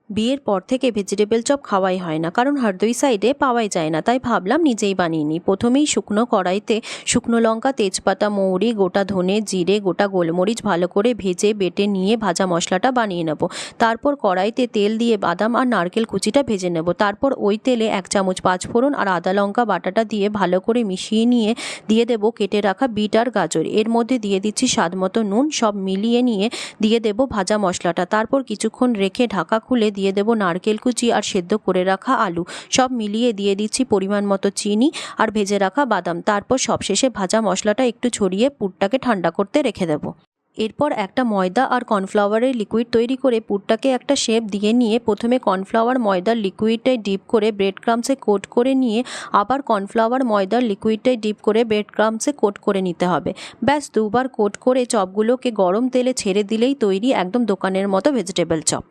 বিয়ের পর থেকে ভেজিটেবল চপ খাওয়াই হয় না, কারণ হরদই সাইডে পাওয়াই যায় না। তাই ভাবলাম নিজেই বানিয়ে নিই। প্রথমেই শুকনো কড়াইতে শুকনো লঙ্কা, তেজপাতা, মৌরি, গোটা ধনে, জিরে, গোটা গোলমরিচ ভালো করে ভেজে বেটে নিয়ে ভাজা মশলাটা বানিয়ে নেব। তারপর কড়াইতে তেল দিয়ে বাদাম আর নারকেল কুচিটা ভেজে নেব। তারপর ওই তেলে 1 চামচ পাঁচফোড়ন আর আদা লঙ্কা বাটাটা দিয়ে ভালো করে মিশিয়ে নিয়ে দিয়ে দেব কেটে রাখা বিট আর গাজর। এর মধ্যে দিয়ে দিচ্ছি স্বাদ মতো নুন। সব মিলিয়ে নিয়ে দিয়ে দেব ভাজা মশলাটা। তারপর কিছুক্ষণ রেখে ঢাকা খুলে দিয়ে দেব নারকেল কুচি আর সেদ্ধ করে রাখা আলু। সব মিলিয়ে দিয়ে দিচ্ছি পরিমাণ মতো চিনি আর ভেজে রাখা বাদাম। তারপর সবশেষে ভাজা মশলাটা একটু ছড়িয়ে পুরটাকে ঠান্ডা করতে রেখে দেব। এরপর একটা ময়দা আর কর্নফ্লাওয়ারের লিকুইড তৈরি করে পুরটাকে একটা শেপ দিয়ে নিয়ে প্রথমে কর্নফ্লাওয়ার ময়দার লিকুইডটায় ডিপ করে ব্রেড ক্রাম্বসে কোট করে নিয়ে আবার কর্নফ্লাওয়ার ময়দার লিকুইডটায় ডিপ করে ব্রেড ক্রাম্বসে কোট করে নিতে হবে। ব্যাস 2বার কোট করে চপগুলোকে গরম তেলে ছেড়ে দিলেই তৈরি একদম দোকানের মতো ভেজিটেবল চপ।